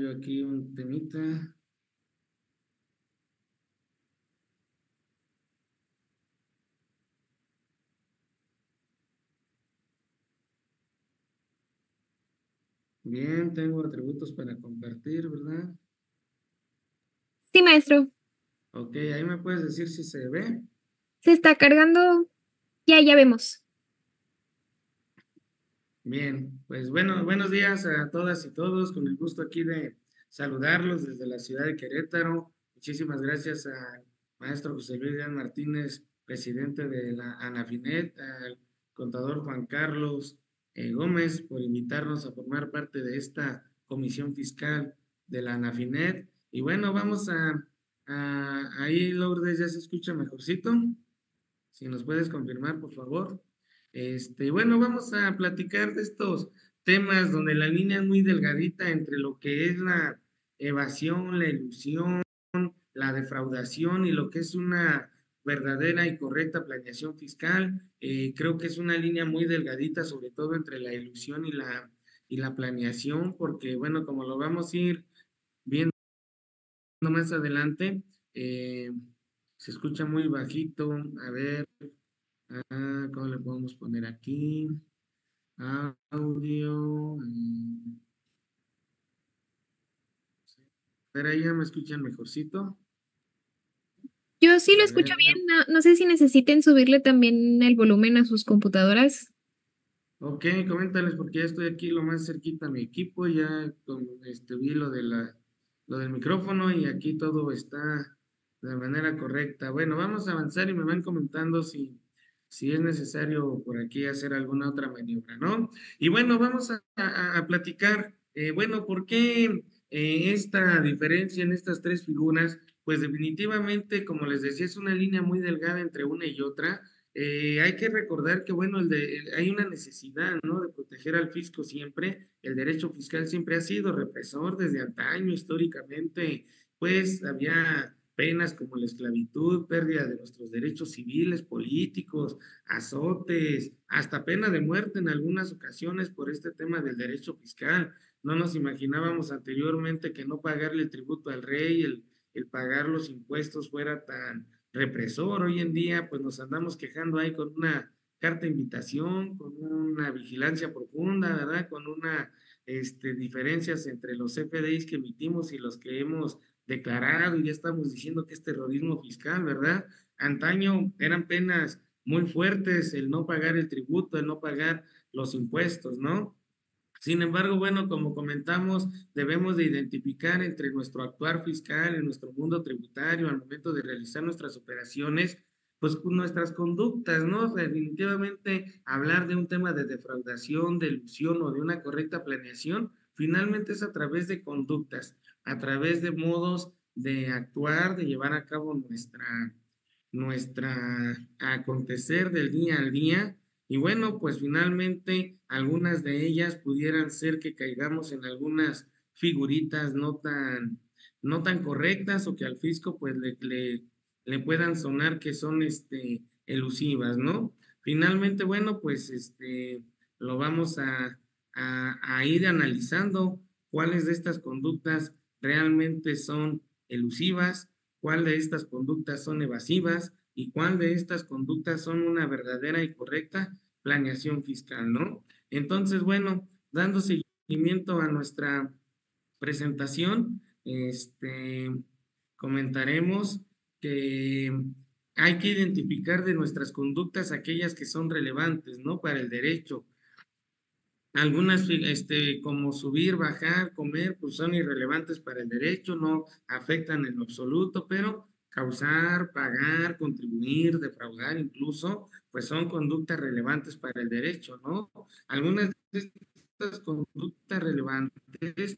yo aquí un temita. Bien, tengo atributos para compartir, ¿verdad? Sí, maestro. Ok, ahí me puedes decir si se ve. Se está cargando. Ya vemos. Bien, pues bueno, buenos días a todas y todos. Con el gusto aquí de saludarlos desde la ciudad de Querétaro. Muchísimas gracias al maestro José Luis Díaz Martínez, presidente de la ANAFINET, al contador Juan Carlos Gómez, por invitarnos a formar parte de esta comisión fiscal de la ANAFINET. Y bueno, ahí, Lourdes, ya se escucha mejorcito. Si nos puedes confirmar, por favor. Bueno, vamos a platicar de estos temas donde la línea es muy delgadita entre lo que es la evasión, la ilusión, la defraudación y lo que es una verdadera y correcta planeación fiscal. Creo que es una línea muy delgadita, sobre todo entre la ilusión y la planeación, porque bueno, como lo vamos a ir viendo más adelante, eh, se escucha muy bajito. A ver. ¿Cómo le podemos poner aquí? Audio. Pero ahí ya me escuchan mejorcito. Yo sí lo A escucho ver. bien. No sé si necesiten subirle también el volumen a sus computadoras. Ok, coméntales porque ya estoy aquí lo más cerquita a mi equipo. Ya vi lo del micrófono y aquí todo está de manera correcta. Bueno, vamos a avanzar y me van comentando si es necesario por aquí hacer alguna otra maniobra, ¿no? Y bueno, vamos a platicar, bueno, ¿por qué esta diferencia en estas tres figuras? Pues definitivamente, como les decía, es una línea muy delgada entre una y otra. Hay que recordar que, bueno, hay una necesidad, ¿no? De proteger al fisco siempre. El derecho fiscal siempre ha sido represor desde antaño, históricamente, pues había penas como la esclavitud, pérdida de nuestros derechos civiles, políticos, azotes, hasta pena de muerte en algunas ocasiones por este tema del derecho fiscal. No nos imaginábamos anteriormente que no pagarle el tributo al rey, el pagar los impuestos fuera tan represor. Hoy en día, pues nos andamos quejando ahí con una carta de invitación, con una vigilancia profunda, ¿verdad? Con diferencias entre los CFDIs que emitimos y los que hemos declarado y ya estamos diciendo que es terrorismo fiscal, ¿verdad? Antaño eran penas muy fuertes el no pagar el tributo, el no pagar los impuestos, ¿no? Sin embargo, bueno, como comentamos, debemos de identificar entre nuestro actuar fiscal, en nuestro mundo tributario, al momento de realizar nuestras operaciones, pues nuestras conductas, ¿no? Definitivamente hablar de un tema de defraudación, de ilusión o de una correcta planeación, finalmente es a través de conductas, a través de modos de actuar, de llevar a cabo nuestra acontecer del día al día. Y bueno, pues finalmente algunas de ellas pudieran ser que caigamos en algunas figuritas no tan correctas o que al fisco pues le puedan sonar que son elusivas, ¿no? Finalmente, bueno, pues lo vamos a ir analizando cuáles de estas conductas realmente son elusivas, cuál de estas conductas son evasivas y cuál de estas conductas son una verdadera y correcta planeación fiscal, ¿no? Entonces, bueno, dando seguimiento a nuestra presentación, comentaremos que hay que identificar de nuestras conductas aquellas que son relevantes, ¿no? Para el derecho. Algunas, como subir, bajar, comer, pues son irrelevantes para el derecho, no afectan en lo absoluto, pero causar, pagar, contribuir, defraudar incluso, pues son conductas relevantes para el derecho, ¿no? Algunas de estas conductas relevantes,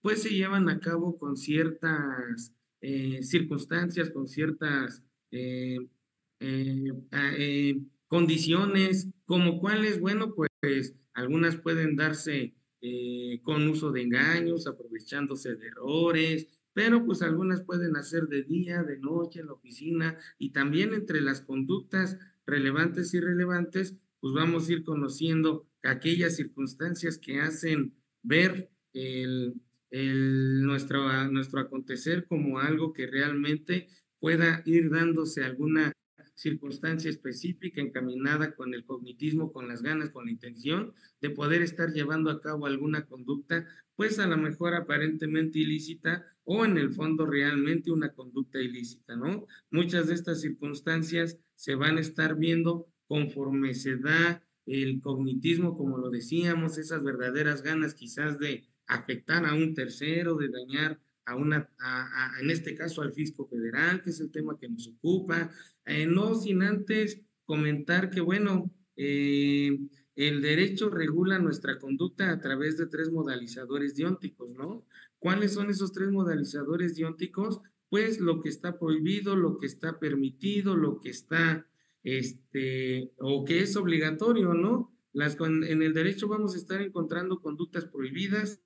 pues se llevan a cabo con ciertas circunstancias, con ciertas eh, condiciones, como cuáles, bueno, pues algunas pueden darse con uso de engaños, aprovechándose de errores, pero pues algunas pueden hacer de día, de noche, en la oficina, y también entre las conductas relevantes y irrelevantes, pues vamos a ir conociendo aquellas circunstancias que hacen ver nuestro acontecer como algo que realmente pueda ir dándose alguna circunstancia específica encaminada con el cognitismo, con las ganas, con la intención de poder estar llevando a cabo alguna conducta, pues a lo mejor aparentemente ilícita o en el fondo realmente una conducta ilícita, ¿no? Muchas de estas circunstancias se van a estar viendo conforme se da el cognitismo, como lo decíamos, esas verdaderas ganas quizás de afectar a un tercero, de dañar en este caso al fisco federal, que es el tema que nos ocupa, no sin antes comentar que, bueno, el derecho regula nuestra conducta a través de tres modalizadores diónticos, ¿no? ¿Cuáles son esos tres modalizadores diónticos? Pues lo que está prohibido, lo que está permitido, lo que está, o que es obligatorio, ¿no? En el derecho vamos a estar encontrando conductas prohibidas,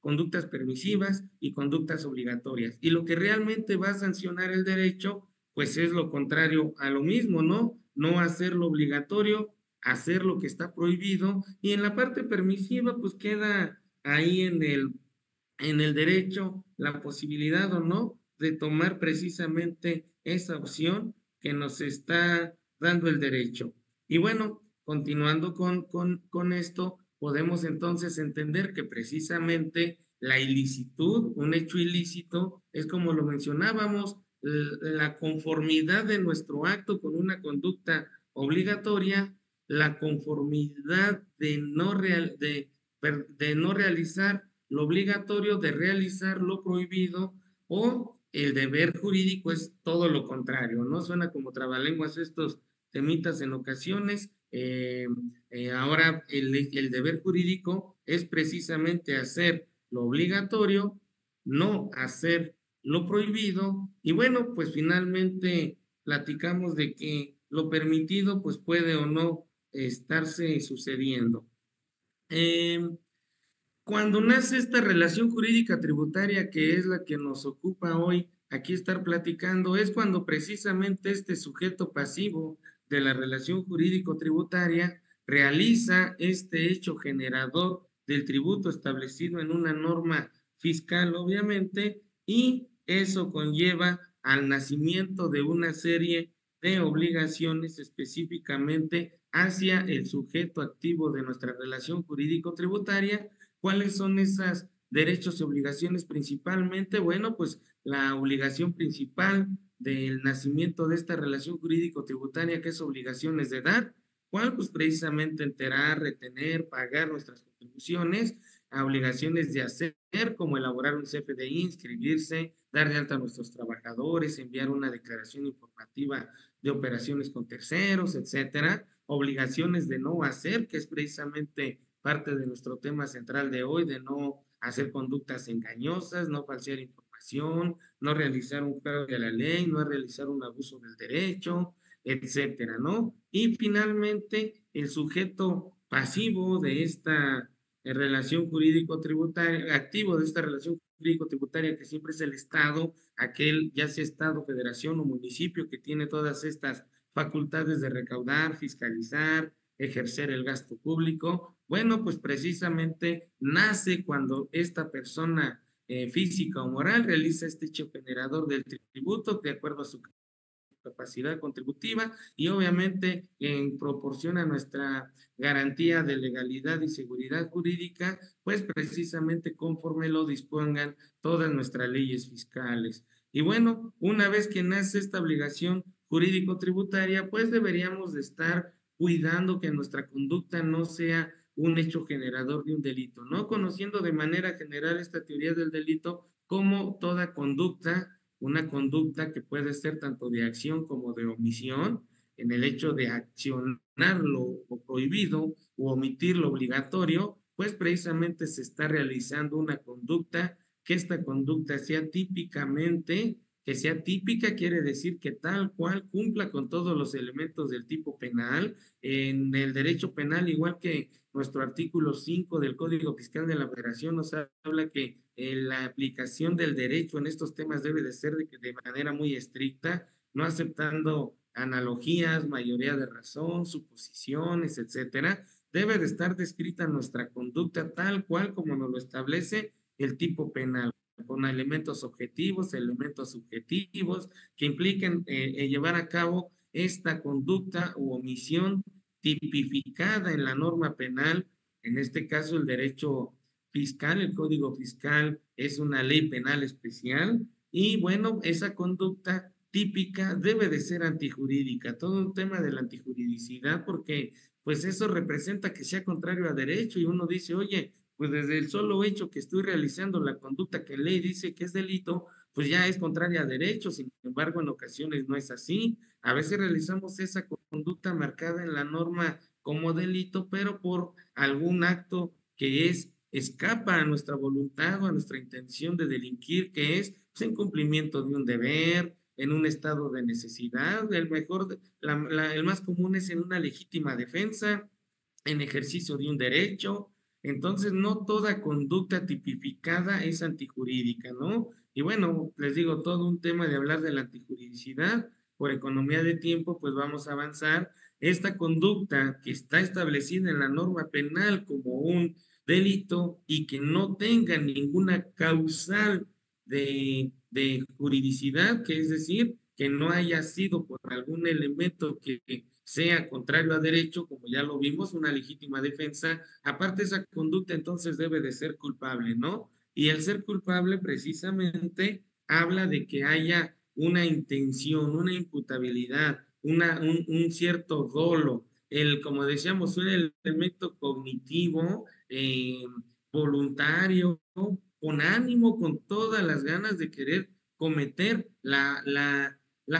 conductas permisivas y conductas obligatorias. Y lo que realmente va a sancionar el derecho, pues es lo contrario a lo mismo, ¿no? No hacer lo obligatorio, hacer lo que está prohibido. Y en la parte permisiva, pues queda ahí en el derecho la posibilidad o no de tomar precisamente esa opción que nos está dando el derecho. Y bueno, continuando con esto, podemos entonces entender que precisamente la ilicitud, un hecho ilícito, es como lo mencionábamos, la conformidad de nuestro acto con una conducta obligatoria, la conformidad de no realizar lo obligatorio, de realizar lo prohibido, o el deber jurídico es todo lo contrario, ¿no? Suena como trabalenguas estos temitas en ocasiones. Ahora el deber jurídico es precisamente hacer lo obligatorio, no hacer lo prohibido, y bueno, pues finalmente platicamos de que lo permitido pues puede o no estarse sucediendo. Cuando nace esta relación jurídica tributaria, que es la que nos ocupa hoy aquí estar platicando, es cuando precisamente este sujeto pasivo de la relación jurídico-tributaria realiza este hecho generador del tributo establecido en una norma fiscal, obviamente, y eso conlleva al nacimiento de una serie de obligaciones específicamente hacia el sujeto activo de nuestra relación jurídico-tributaria. ¿Cuáles son esos derechos y obligaciones principalmente? Bueno, pues la obligación principal del nacimiento de esta relación jurídico-tributaria, que es obligaciones de edad, ¿cuál? Pues precisamente enterar, retener, pagar nuestras contribuciones, a obligaciones de hacer, como elaborar un CFDI, inscribirse, dar de alta a nuestros trabajadores, enviar una declaración informativa de operaciones con terceros, etcétera. Obligaciones de no hacer, que es precisamente parte de nuestro tema central de hoy, de no hacer conductas engañosas, no falsear información, no realizar un fraude a la ley, no realizar un abuso del derecho, etcétera, ¿no? Y finalmente, el sujeto pasivo de esta relación jurídico-tributaria, activo de esta relación jurídico-tributaria, que siempre es el Estado, aquel ya sea Estado, Federación o municipio que tiene todas estas facultades de recaudar, fiscalizar, ejercer el gasto público. Bueno, pues precisamente nace cuando esta persona física o moral realiza este hecho generador del tributo de acuerdo a su capacidad contributiva y obviamente en proporción a nuestra garantía de legalidad y seguridad jurídica, pues precisamente conforme lo dispongan todas nuestras leyes fiscales. Y bueno, una vez que nace esta obligación jurídico-tributaria, pues deberíamos de estar cuidando que nuestra conducta no sea un hecho generador de un delito, ¿no? Conociendo de manera general esta teoría del delito como toda conducta, una conducta que puede ser tanto de acción como de omisión, en el hecho de accionar lo prohibido o omitir lo obligatorio, pues precisamente se está realizando una conducta, que esta conducta sea típicamente, que sea típica quiere decir que tal cual cumpla con todos los elementos del tipo penal. En el derecho penal, igual que nuestro artículo 5 del Código Fiscal de la Federación, nos habla que la aplicación del derecho en estos temas debe de ser de manera muy estricta, no aceptando analogías, mayoría de razón, suposiciones, etcétera. Debe de estar descrita nuestra conducta tal cual como nos lo establece el tipo penal, con elementos objetivos, elementos subjetivos, que impliquen llevar a cabo esta conducta u omisión tipificada en la norma penal, en este caso el derecho fiscal, el Código Fiscal es una ley penal especial, y bueno, esa conducta típica debe de ser antijurídica, todo un tema de la antijuridicidad, porque pues eso representa que sea contrario a derecho y uno dice, oye, pues desde el solo hecho que estoy realizando la conducta que ley dice que es delito, pues ya es contraria a derecho, sin embargo en ocasiones no es así, a veces realizamos esa conducta marcada en la norma como delito, pero por algún acto que escapa a nuestra voluntad o a nuestra intención de delinquir, que es pues, en cumplimiento de un deber, en un estado de necesidad, el más común es en una legítima defensa, en ejercicio de un derecho. Entonces, no toda conducta tipificada es antijurídica, ¿no? Y bueno, les digo, todo un tema de hablar de la antijuridicidad, por economía de tiempo, pues vamos a avanzar. Esta conducta que está establecida en la norma penal como un delito y que no tenga ninguna causal de juridicidad, que es decir, que no haya sido por algún elemento que sea contrario a derecho, como ya lo vimos, una legítima defensa, aparte esa conducta entonces debe de ser culpable, ¿no? Y el ser culpable precisamente habla de que haya una intención, una imputabilidad, un cierto dolo, como decíamos, un elemento cognitivo, voluntario, con ánimo, con todas las ganas de querer cometer la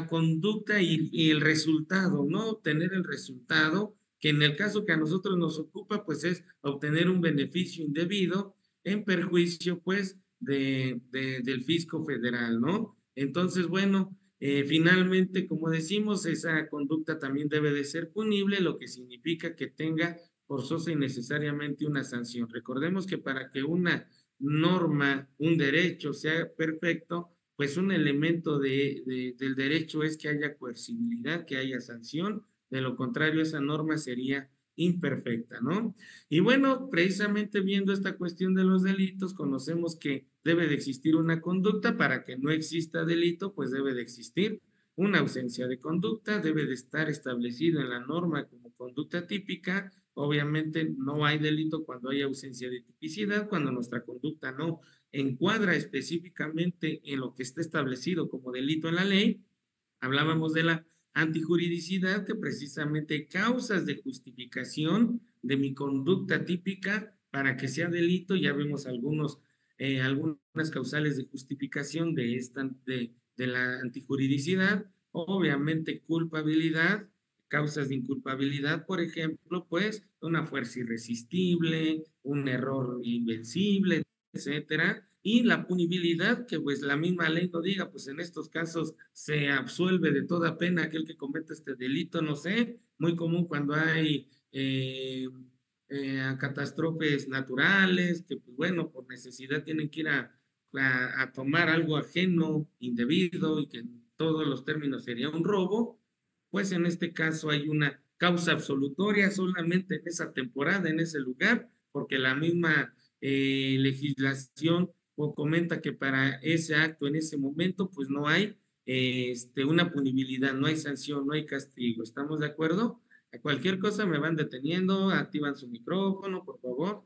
conducta y el resultado, ¿no? Obtener el resultado, que en el caso que a nosotros nos ocupa, pues es obtener un beneficio indebido en perjuicio, pues, del fisco federal, ¿no? Entonces, bueno, finalmente, como decimos, esa conducta también debe de ser punible, lo que significa que tenga forzosa y necesariamente una sanción. Recordemos que para que una norma, un derecho sea perfecto, pues un elemento del derecho es que haya coercibilidad, que haya sanción, de lo contrario esa norma sería imperfecta, ¿no? Y bueno, precisamente viendo esta cuestión de los delitos, conocemos que debe de existir una conducta, para que no exista delito, pues debe de existir una ausencia de conducta, debe de estar establecido en la norma como conducta típica. Obviamente no hay delito cuando hay ausencia de tipicidad, cuando nuestra conducta no encuadra específicamente en lo que está establecido como delito en la ley. Hablábamos de la antijuridicidad, que precisamente causas de justificación de mi conducta típica para que sea delito. Ya vemos algunas causales de justificación de la antijuridicidad. Obviamente culpabilidad, causas de inculpabilidad, por ejemplo, pues una fuerza irresistible, un error invencible, etcétera. Y la punibilidad, que pues la misma ley no diga, pues en estos casos se absuelve de toda pena aquel que cometa este delito, no sé, muy común cuando hay catástrofes naturales, que pues bueno, por necesidad tienen que ir a tomar algo ajeno, indebido, y que en todos los términos sería un robo, pues en este caso hay una causa absolutoria solamente en esa temporada, en ese lugar, porque la misma legislación o comenta que para ese acto en ese momento pues no hay una punibilidad, no hay sanción, no hay castigo. ¿Estamos de acuerdo? A cualquier cosa me van deteniendo, activan su micrófono, por favor.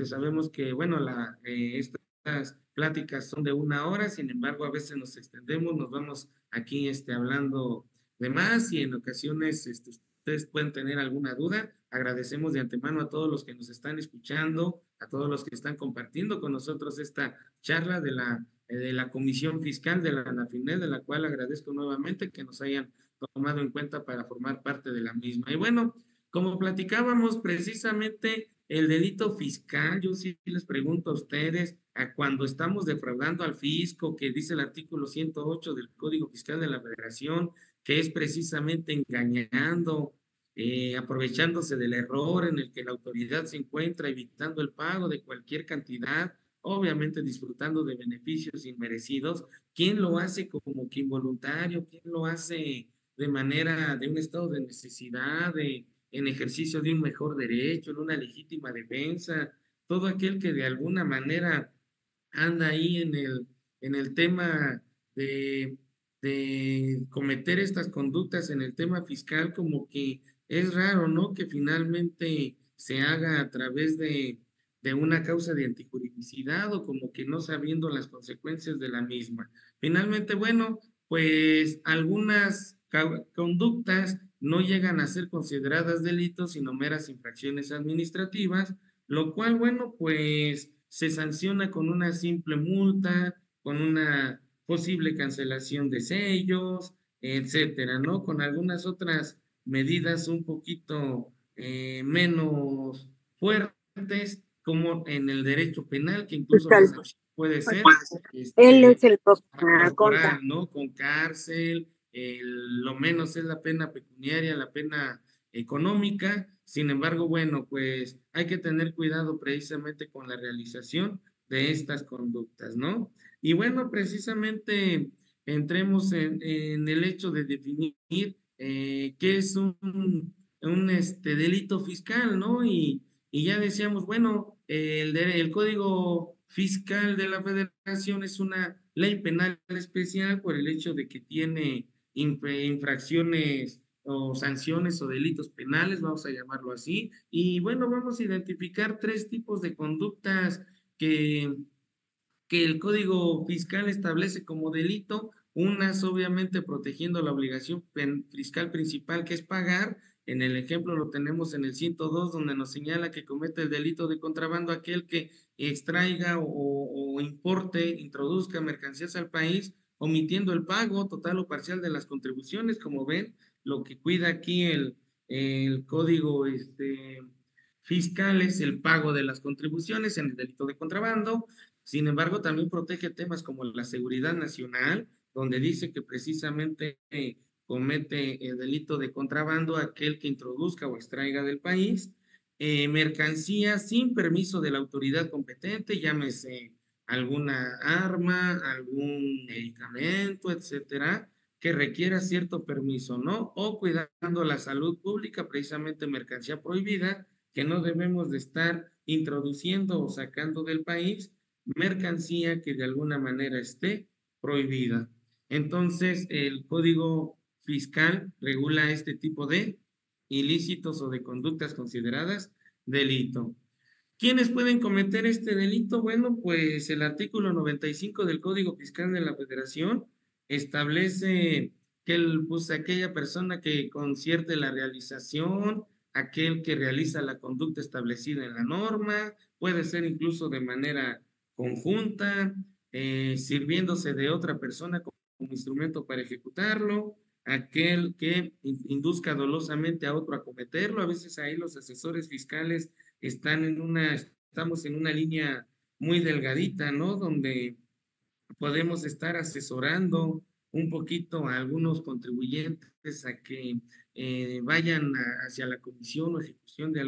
Sabemos que, bueno, estas pláticas son de 1 hora, sin embargo, a veces nos extendemos, nos vamos aquí hablando de más, y en ocasiones ustedes pueden tener alguna duda. Agradecemos de antemano a todos los que nos están escuchando, a todos los que están compartiendo con nosotros esta charla de la Comisión Fiscal de la ANAFINED, de la cual agradezco nuevamente que nos hayan tomado en cuenta para formar parte de la misma. Y bueno, como platicábamos precisamente el delito fiscal, yo sí les pregunto a ustedes, cuando estamos defraudando al fisco, que dice el artículo 108 del Código Fiscal de la Federación, que es precisamente engañando, aprovechándose del error en el que la autoridad se encuentra, evitando el pago de cualquier cantidad, obviamente disfrutando de beneficios inmerecidos. ¿Quién lo hace como que involuntario? ¿Quién lo hace de un estado de necesidad, en ejercicio de un mejor derecho, en una legítima defensa? Todo aquel que de alguna manera anda ahí en el tema de, de cometer estas conductas en el tema fiscal, como que es raro, ¿no? Que finalmente se haga a través de una causa de antijuridicidad o como que no sabiendo las consecuencias de la misma. Finalmente, bueno, pues algunas conductas no llegan a ser consideradas delitos, sino meras infracciones administrativas, lo cual, bueno, pues se sanciona con una simple multa, con una posible cancelación de sellos, etcétera, ¿no? Con algunas otras medidas un poquito menos fuertes, como en el derecho penal, que incluso la Total. sanción puede ser Él es el corporal, contra. ¿no? Con cárcel, lo menos es la pena pecuniaria, la pena económica. Sin embargo, bueno, pues hay que tener cuidado precisamente con la realización de estas conductas, ¿no? Y bueno, precisamente entremos en el hecho de definir qué es un delito fiscal, ¿no? Y ya decíamos, bueno, el Código Fiscal de la Federación es una ley penal especial por el hecho de que tiene infracciones o sanciones o delitos penales, vamos a llamarlo así. Y bueno, vamos a identificar tres tipos de conductas que, que el Código Fiscal establece como delito. Unas, obviamente, protegiendo la obligación fiscal principal, que es pagar. En el ejemplo lo tenemos en el 102, donde nos señala que comete el delito de contrabando aquel que extraiga o importe, introduzca mercancías al país, omitiendo el pago total o parcial de las contribuciones. Como ven, lo que cuida aquí el código fiscal es el pago de las contribuciones en el delito de contrabando. Sin embargo, también protege temas como la seguridad nacional, donde dice que precisamente comete el delito de contrabando aquel que introduzca o extraiga del país mercancía sin permiso de la autoridad competente, llámese alguna arma, algún medicamento, etcétera, que requiera cierto permiso, ¿no? O cuidando la salud pública, precisamente mercancía prohibida, que no debemos de estar introduciendo o sacando del país mercancía que de alguna manera esté prohibida. Entonces, el Código Fiscal regula este tipo de ilícitos o de conductas consideradas delito. ¿Quiénes pueden cometer este delito? Bueno, pues el artículo 95 del Código Fiscal de la Federación establece que pues, aquella persona que concierte la realización, aquel que realiza la conducta establecida en la norma, puede ser incluso de manera conjunta, sirviéndose de otra persona como instrumento para ejecutarlo, aquel que induzca dolosamente a otro a cometerlo. A veces ahí los asesores fiscales estamos en una línea muy delgadita, ¿no? Donde podemos estar asesorando un poquito a algunos contribuyentes a que vayan hacia la comisión o ejecución de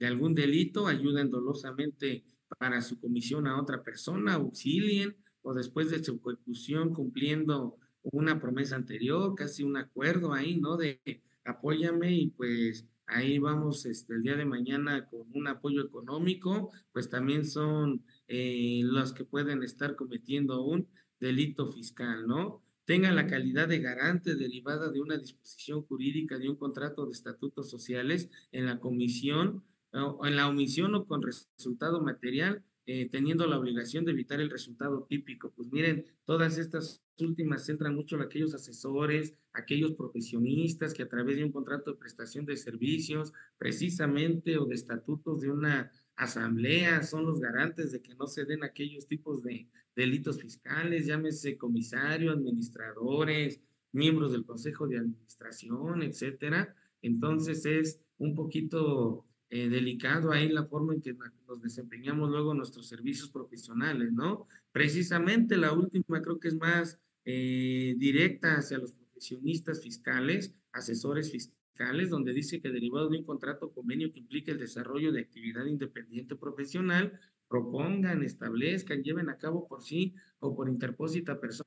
algún delito, ayuden dolosamente para su comisión a otra persona, auxilien o después de su ejecución cumpliendo una promesa anterior, casi un acuerdo ahí, ¿no? De apóyame y pues ahí vamos el día de mañana con un apoyo económico, pues también son los que pueden estar cometiendo un delito fiscal, ¿no? Tenga la calidad de garante derivada de una disposición jurídica de un contrato de estatutos sociales en la comisión o en la omisión o con resultado material, teniendo la obligación de evitar el resultado típico. Pues miren, todas estas últimas centran mucho en aquellos asesores, aquellos profesionistas que a través de un contrato de prestación de servicios, precisamente, o de estatutos de una asamblea, son los garantes de que no se den aquellos tipos de delitos fiscales, llámese comisario, administradores, miembros del consejo de administración, etcétera. Entonces es un poquito delicado ahí la forma en que nos desempeñamos luego nuestros servicios profesionales, ¿no? Precisamente la última creo que es más directa hacia los profesionistas fiscales, asesores fiscales, donde dice que derivado de un contrato o convenio que implique el desarrollo de actividad independiente profesional, propongan, establezcan, lleven a cabo por sí o por interpósita persona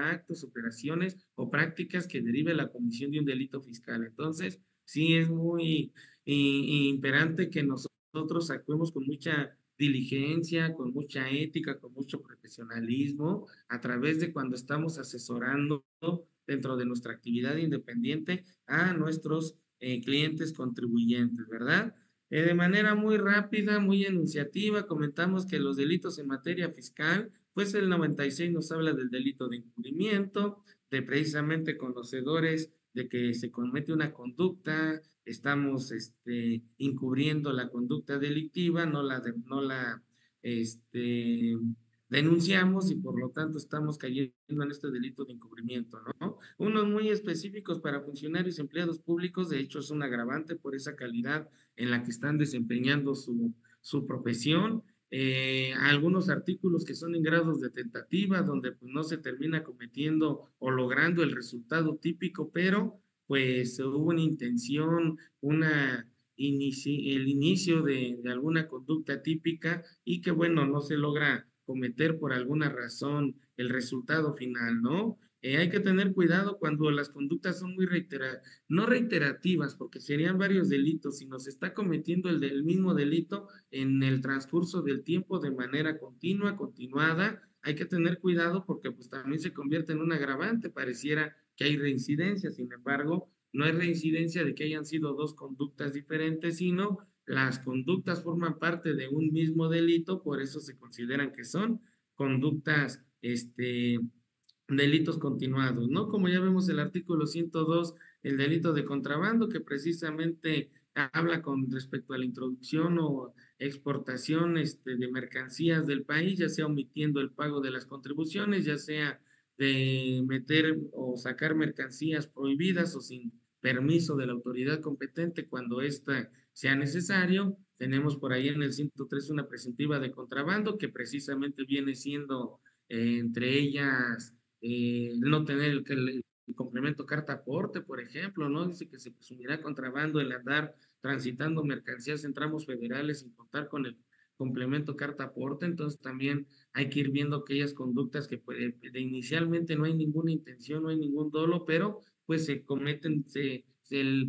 actos, operaciones o prácticas que derive la comisión de un delito fiscal. Entonces, sí es muy imperante que nosotros actuemos con mucha diligencia, con mucha ética, con mucho profesionalismo, a través de cuando estamos asesorando dentro de nuestra actividad independiente a nuestros clientes contribuyentes, ¿verdad? De manera muy rápida, muy enunciativa, comentamos que los delitos en materia fiscal, pues el 96 nos habla del delito de encubrimiento, de precisamente conocedores de que se comete una conducta, estamos encubriendo la conducta delictiva, no la este, denunciamos y por lo tanto estamos cayendo en este delito de encubrimiento, ¿no? Unos muy específicos para funcionarios y empleados públicos, de hecho es un agravante por esa calidad en la que están desempeñando su profesión. Algunos artículos que son en grados de tentativa, donde pues, no se termina cometiendo o logrando el resultado típico, pero pues hubo una intención, el inicio de alguna conducta típica y que bueno, no se logra cometer por alguna razón el resultado final, ¿no? Hay que tener cuidado cuando las conductas son muy no reiterativas, porque serían varios delitos, sino se está cometiendo el mismo delito en el transcurso del tiempo de manera continua, continuada. Hay que tener cuidado porque pues también se convierte en un agravante, pareciera que hay reincidencia, sin embargo, no hay reincidencia de que hayan sido dos conductas diferentes, sino las conductas forman parte de un mismo delito, por eso se consideran que son conductas, delitos continuados, ¿no? Como ya vemos el artículo 102, el delito de contrabando, que precisamente habla con respecto a la introducción o exportación de mercancías del país, ya sea omitiendo el pago de las contribuciones, ya sea de meter o sacar mercancías prohibidas o sin permiso de la autoridad competente cuando ésta sea necesario. Tenemos por ahí en el 103 una presuntiva de contrabando que precisamente viene siendo entre ellas no tener el complemento carta aporte, por ejemplo, ¿no? Dice que se presumirá contrabando el andar transitando mercancías en tramos federales sin contar con el complemento carta aporte, entonces también hay que ir viendo aquellas conductas que inicialmente no hay ninguna intención, no hay ningún dolo, pero pues se cometen,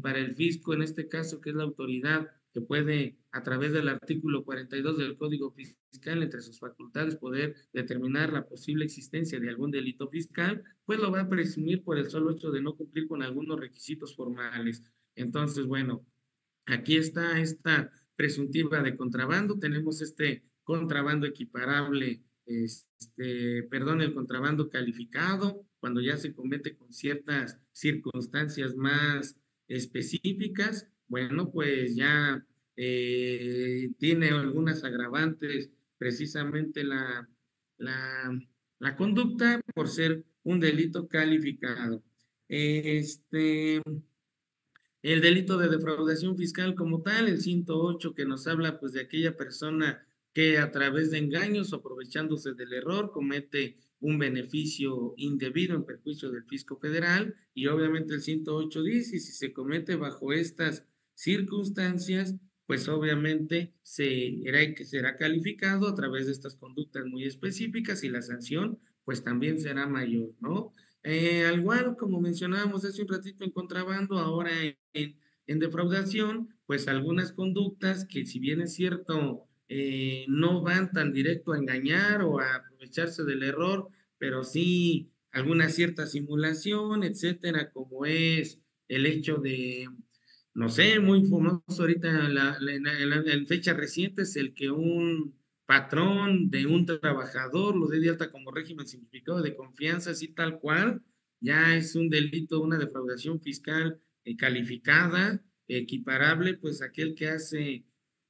para el fisco en este caso, que es la autoridad que puede, a través del artículo 42 del Código Fiscal, entre sus facultades, poder determinar la posible existencia de algún delito fiscal, pues lo va a presumir por el solo hecho de no cumplir con algunos requisitos formales. Entonces, bueno, aquí está esta presuntiva de contrabando, tenemos este contrabando equiparable, perdón, el contrabando calificado, cuando ya se comete con ciertas circunstancias más específicas, bueno, pues ya tiene algunas agravantes, precisamente la, la conducta por ser un delito calificado. El delito de defraudación fiscal como tal, el 108 que nos habla pues de aquella persona que a través de engaños o aprovechándose del error comete un beneficio indebido en perjuicio del fisco federal y obviamente el 108 dice, y si se comete bajo estas circunstancias, pues obviamente será calificado a través de estas conductas muy específicas y la sanción pues también será mayor, ¿no? Al igual, como mencionábamos hace un ratito en contrabando, ahora en defraudación, pues algunas conductas que si bien es cierto, no van tan directo a engañar o a aprovecharse del error, pero sí alguna cierta simulación, etcétera, como es el hecho de, no sé, muy famoso ahorita en fechas recientes, el que un patrón de un trabajador lo dé de alta como régimen simplificado de confianza, así tal cual, ya es un delito, una defraudación fiscal calificada, equiparable, pues aquel que hace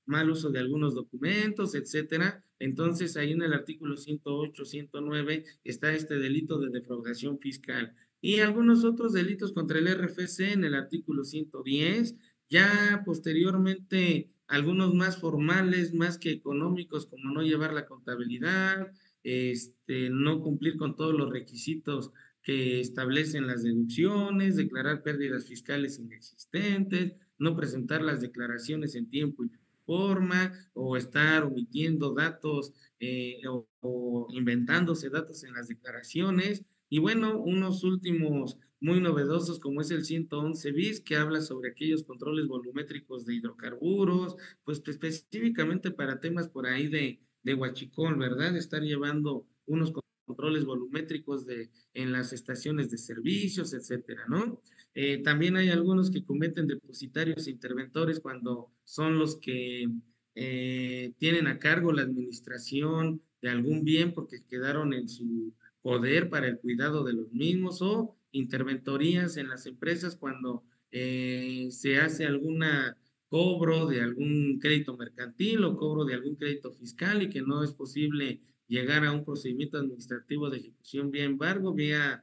mal uso de algunos documentos, etcétera. Entonces, ahí en el artículo 108, 109 está este delito de defraudación fiscal. Y algunos otros delitos contra el RFC en el artículo 110, ya posteriormente algunos más formales, más que económicos, como no llevar la contabilidad, no cumplir con todos los requisitos que establecen las deducciones, declarar pérdidas fiscales inexistentes, no presentar las declaraciones en tiempo y forma, o estar omitiendo datos o inventándose datos en las declaraciones. Y bueno, unos últimos muy novedosos como es el 111 bis, que habla sobre aquellos controles volumétricos de hidrocarburos, pues específicamente para temas por ahí de huachicol, ¿verdad? Estar llevando unos controles volumétricos en las estaciones de servicios, etcétera, ¿no? También hay algunos que cometen depositarios e interventores cuando son los que tienen a cargo la administración de algún bien porque quedaron en su poder para el cuidado de los mismos, o interventorías en las empresas cuando se hace alguna cobro de algún crédito mercantil o cobro de algún crédito fiscal y que no es posible llegar a un procedimiento administrativo de ejecución vía embargo, vía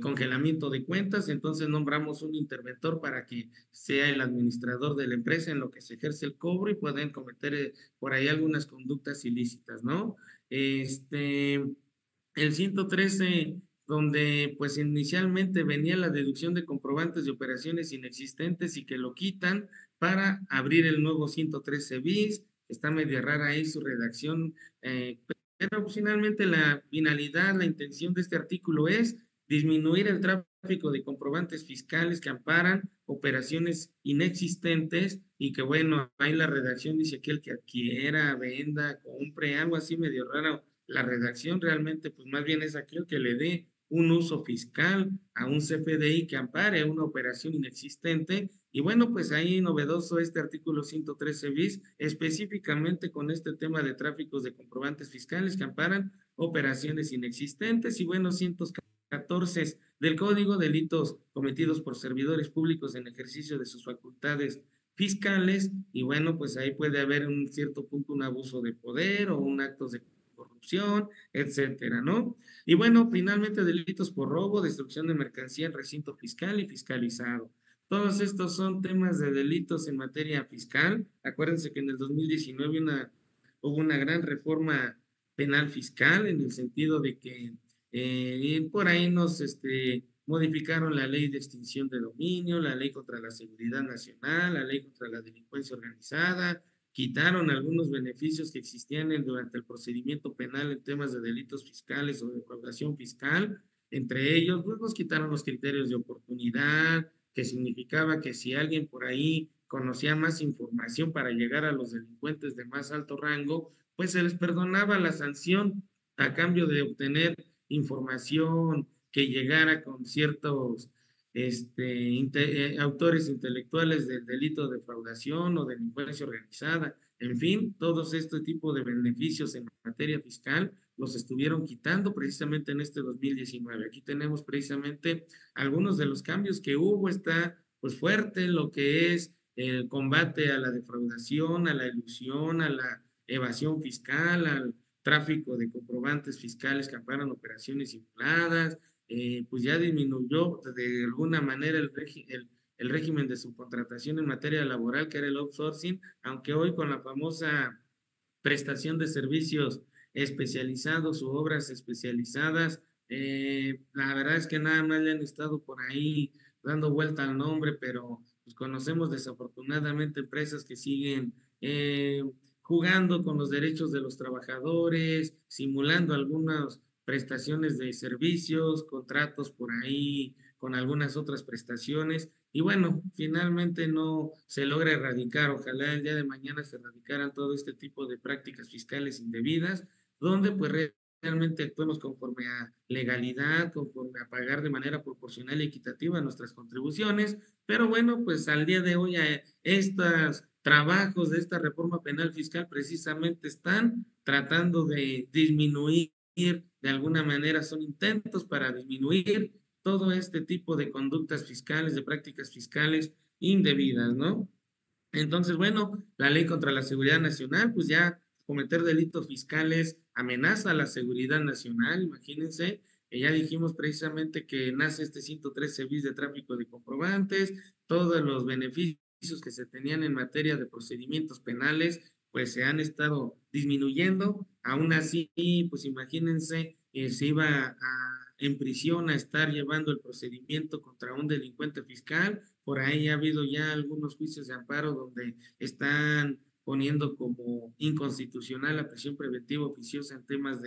congelamiento de cuentas. Entonces nombramos un interventor para que sea el administrador de la empresa en lo que se ejerce el cobro y pueden cometer por ahí algunas conductas ilícitas, ¿no? El 113, donde pues inicialmente venía la deducción de comprobantes de operaciones inexistentes y que lo quitan para abrir el nuevo 113 bis. Está medio rara ahí su redacción, pero finalmente la finalidad, la intención de este artículo es disminuir el tráfico de comprobantes fiscales que amparan operaciones inexistentes y que bueno, ahí la redacción dice que el que adquiera, venda, compre, algo así medio raro. La redacción realmente pues más bien es aquel que le dé un uso fiscal a un CFDI que ampare una operación inexistente. Y bueno, pues ahí novedoso este artículo 113 bis, específicamente con este tema de tráficos de comprobantes fiscales que amparan operaciones inexistentes. Y bueno, 114 del Código, delitos cometidos por servidores públicos en ejercicio de sus facultades fiscales. Y bueno, pues ahí puede haber en un cierto punto un abuso de poder o un acto de corrupción, etcétera, ¿no? Y bueno, finalmente delitos por robo, destrucción de mercancía en recinto fiscal y fiscalizado. Todos estos son temas de delitos en materia fiscal. Acuérdense que en el 2019 hubo una gran reforma penal fiscal en el sentido de que por ahí nos modificaron la ley de extinción de dominio, la ley contra la seguridad nacional, la ley contra la delincuencia organizada, quitaron algunos beneficios que existían durante el procedimiento penal en temas de delitos fiscales o defraudación fiscal. Entre ellos, pues nos quitaron los criterios de oportunidad, que significaba que si alguien por ahí conocía más información para llegar a los delincuentes de más alto rango, pues se les perdonaba la sanción a cambio de obtener información que llegara con ciertos autores intelectuales del delito de defraudación o delincuencia organizada. En fin, todos este tipo de beneficios en materia fiscal los estuvieron quitando precisamente en este 2019. Aquí tenemos precisamente algunos de los cambios que hubo. Está pues fuerte lo que es el combate a la defraudación, a la ilusión, a la evasión fiscal, al tráfico de comprobantes fiscales que amparan operaciones infladas. Pues ya disminuyó de alguna manera el régimen de subcontratación en materia laboral, que era el outsourcing, aunque hoy con la famosa prestación de servicios especializados u obras especializadas, la verdad es que nada más le han estado por ahí dando vuelta al nombre, pero pues conocemos desafortunadamente empresas que siguen jugando con los derechos de los trabajadores, simulando algunas prestaciones de servicios, contratos por ahí con algunas otras prestaciones. Y bueno, finalmente no se logra erradicar. Ojalá el día de mañana se erradicaran todo este tipo de prácticas fiscales indebidas, donde pues realmente actuemos conforme a legalidad, conforme a pagar de manera proporcional y equitativa nuestras contribuciones. Pero bueno, pues al día de hoy estos trabajos de esta reforma penal fiscal precisamente están tratando de disminuir, de alguna manera son intentos para disminuir todo este tipo de conductas fiscales, de prácticas fiscales indebidas, ¿no? Entonces, bueno, la ley contra la seguridad nacional, pues ya cometer delitos fiscales amenaza a la seguridad nacional, imagínense, que ya dijimos precisamente que nace este 113 bis de tráfico de comprobantes, todos los beneficios que se tenían en materia de procedimientos penales, pues se han estado disminuyendo, aún así, pues imagínense, se iba en prisión a estar llevando el procedimiento contra un delincuente fiscal. Por ahí ha habido ya algunos juicios de amparo donde están poniendo como inconstitucional la prisión preventiva oficiosa en temas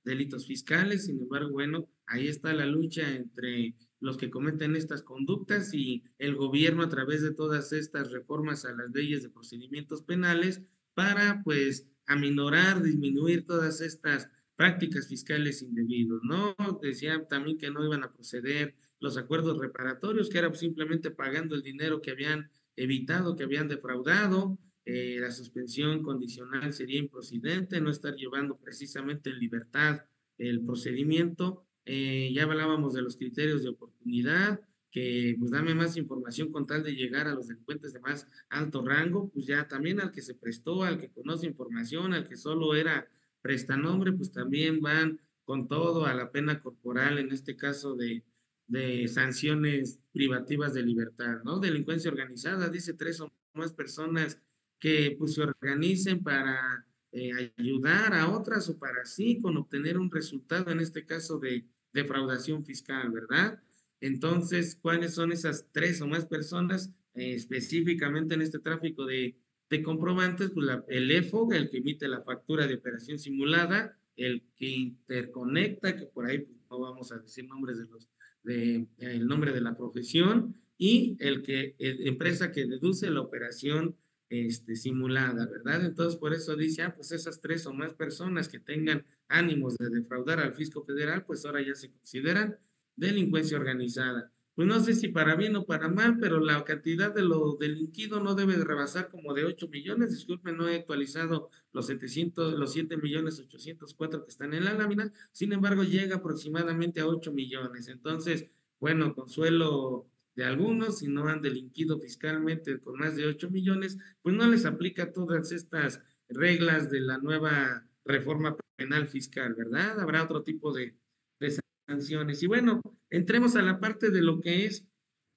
delitos fiscales. Sin embargo, bueno, ahí está la lucha entre los que cometen estas conductas y el gobierno a través de todas estas reformas a las leyes de procedimientos penales para, pues, aminorar, disminuir todas estas prácticas fiscales indebidas, ¿no? Decían también que no iban a proceder los acuerdos reparatorios, que era simplemente pagando el dinero que habían evitado, que habían defraudado. La suspensión condicional sería improcedente, no estar llevando precisamente en libertad el procedimiento. Ya hablábamos de los criterios de oportunidad, que pues dame más información con tal de llegar a los delincuentes de más alto rango, pues ya también al que se prestó, al que conoce información, al que solo era prestanombre, pues también van con todo a la pena corporal, en este caso de sanciones privativas de libertad, ¿no? Delincuencia organizada, dice tres o más personas que pues se organicen para ayudar a otras o para así con obtener un resultado, en este caso de defraudación fiscal, ¿verdad? Entonces, ¿cuáles son esas tres o más personas específicamente en este tráfico de comprobantes? Pues el EFO, el que emite la factura de operación simulada, el que interconecta, que por ahí pues, no vamos a decir nombres el nombre de la profesión, y empresa que deduce la operación simulada, ¿verdad? Entonces, por eso dice, pues esas tres o más personas que tengan ánimos de defraudar al fisco federal, pues ahora ya se consideran delincuencia organizada. Pues no sé si para bien o para mal, pero la cantidad de lo delinquido no debe de rebasar como de 8 millones. Disculpen, no he actualizado los 7 millones 804 que están en la lámina. Sin embargo, llega aproximadamente a 8 millones. Entonces, bueno, consuelo de algunos, si no han delinquido fiscalmente con más de 8 millones, pues no les aplica todas estas reglas de la nueva reforma penal fiscal, ¿verdad? Habrá otro tipo de sanciones. Y bueno, entremos a la parte de lo que es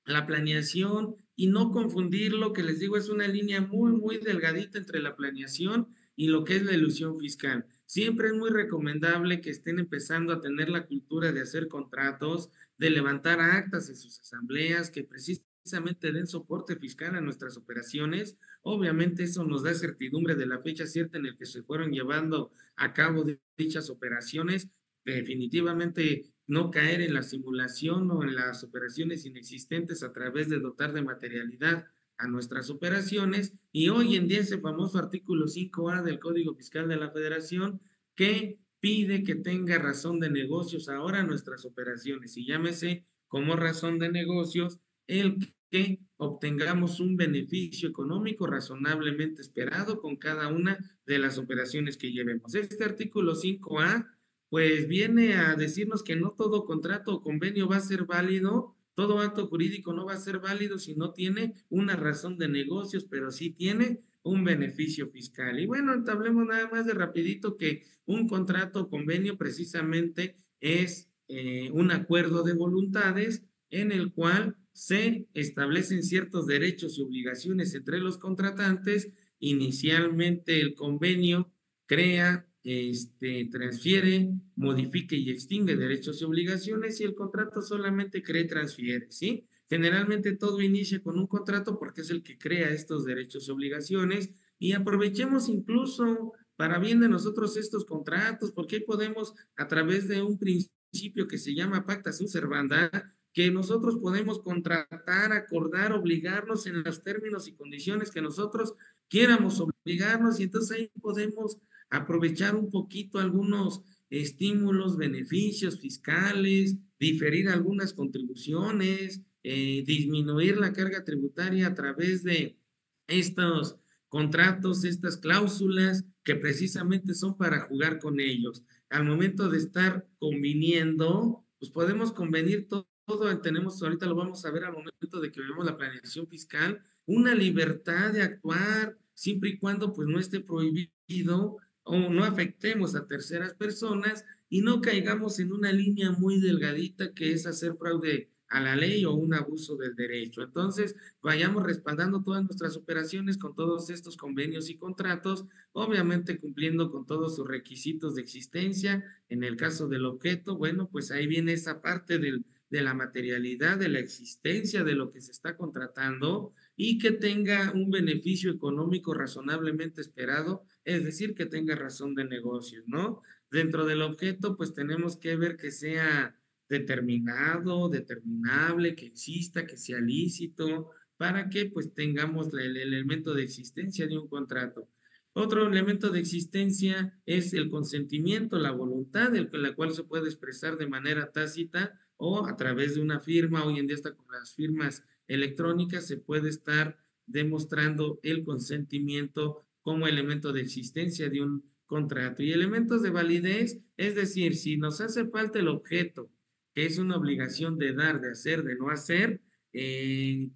la planeación y no confundir lo que les digo, es una línea muy, muy delgadita entre la planeación y lo que es la elusión fiscal. Siempre es muy recomendable que estén empezando a tener la cultura de hacer contratos, de levantar actas en sus asambleas, que precisamente den soporte fiscal a nuestras operaciones. Obviamente eso nos da certidumbre de la fecha cierta en la que se fueron llevando a cabo dichas operaciones. Definitivamente no caer en la simulación o en las operaciones inexistentes a través de dotar de materialidad a nuestras operaciones. Y hoy en día ese famoso artículo 5A del Código Fiscal de la Federación que pide que tenga razón de negocios ahora nuestras operaciones, y llámese como razón de negocios el que obtengamos un beneficio económico razonablemente esperado con cada una de las operaciones que llevemos. Este artículo 5A pues viene a decirnos que no todo contrato o convenio va a ser válido, todo acto jurídico no va a ser válido si no tiene una razón de negocios, pero sí tiene un beneficio fiscal. Y bueno, entablemos nada más de rapidito que un contrato o convenio precisamente es un acuerdo de voluntades en el cual se establecen ciertos derechos y obligaciones entre los contratantes. Inicialmente el convenio crea, transfiere, modifique y extingue derechos y obligaciones, y el contrato solamente crea y transfiere, ¿sí? Generalmente todo inicia con un contrato porque es el que crea estos derechos y obligaciones, y aprovechemos incluso para bien de nosotros estos contratos, porque ahí podemos, a través de un principio que se llama pacta sunt servanda, que nosotros podemos contratar, acordar, obligarnos en los términos y condiciones que nosotros quieramos obligarnos, y entonces ahí podemos aprovechar un poquito algunos estímulos, beneficios fiscales, diferir algunas contribuciones, disminuir la carga tributaria a través de estos contratos, estas cláusulas que precisamente son para jugar con ellos. Al momento de estar conviniendo, pues podemos convenir todo, tenemos, ahorita lo vamos a ver al momento de que vemos la planeación fiscal, una libertad de actuar siempre y cuando pues no esté prohibido o no afectemos a terceras personas y no caigamos en una línea muy delgadita que es hacer fraude a la ley o un abuso del derecho. Entonces, vayamos respaldando todas nuestras operaciones con todos estos convenios y contratos, obviamente cumpliendo con todos sus requisitos de existencia. En el caso del objeto, bueno, pues ahí viene esa parte de la materialidad, de la existencia de lo que se está contratando y que tenga un beneficio económico razonablemente esperado, es decir, que tenga razón de negocios, ¿no? Dentro del objeto, pues tenemos que ver que sea determinado, determinable, que exista, que sea lícito, para que pues tengamos el elemento de existencia de un contrato. Otro elemento de existencia es el consentimiento, la voluntad, la cual se puede expresar de manera tácita o a través de una firma. Hoy en día está con las firmas electrónicas, se puede estar demostrando el consentimiento como elemento de existencia de un contrato. Y elementos de validez, es decir, si nos hace falta el objeto, que es una obligación de dar, de hacer, de no hacer, eh,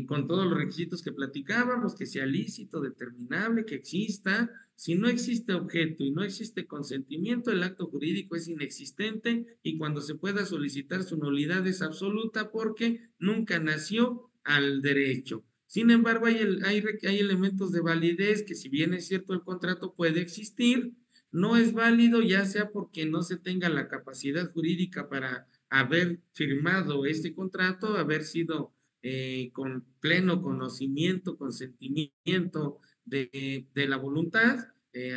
con todos los requisitos que platicábamos, que sea lícito, determinable, que exista. Si no existe objeto y no existe consentimiento, el acto jurídico es inexistente y cuando se pueda solicitar su nulidad es absoluta porque nunca nació al derecho. Sin embargo, hay elementos de validez que si bien es cierto el contrato puede existir, no es válido ya sea porque no se tenga la capacidad jurídica para haber firmado este contrato, haber sido con pleno conocimiento, consentimiento de la voluntad.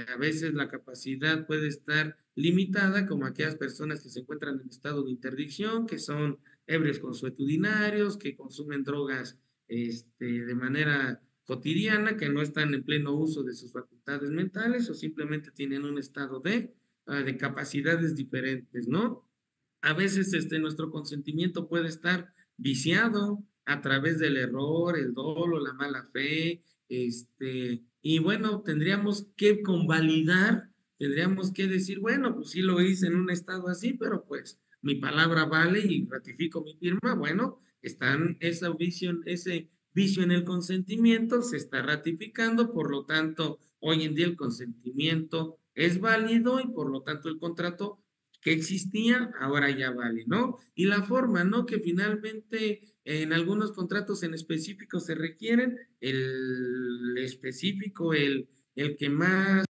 A veces la capacidad puede estar limitada, como aquellas personas que se encuentran en estado de interdicción, que son ebrios consuetudinarios, que consumen drogas de manera cotidiana, que no están en pleno uso de sus facultades mentales o simplemente tienen un estado de capacidades diferentes, ¿no? A veces nuestro consentimiento puede estar viciado a través del error, el dolo, la mala fe, y bueno, tendríamos que convalidar, tendríamos que decir, bueno, pues sí lo hice en un estado así, pero pues mi palabra vale y ratifico mi firma, bueno, ese vicio en el consentimiento se está ratificando, por lo tanto, hoy en día el consentimiento es válido y por lo tanto el contrato que existía, ahora ya vale, ¿no? Y la forma, ¿no? Que finalmente en algunos contratos en específico se requieren, el específico, el que más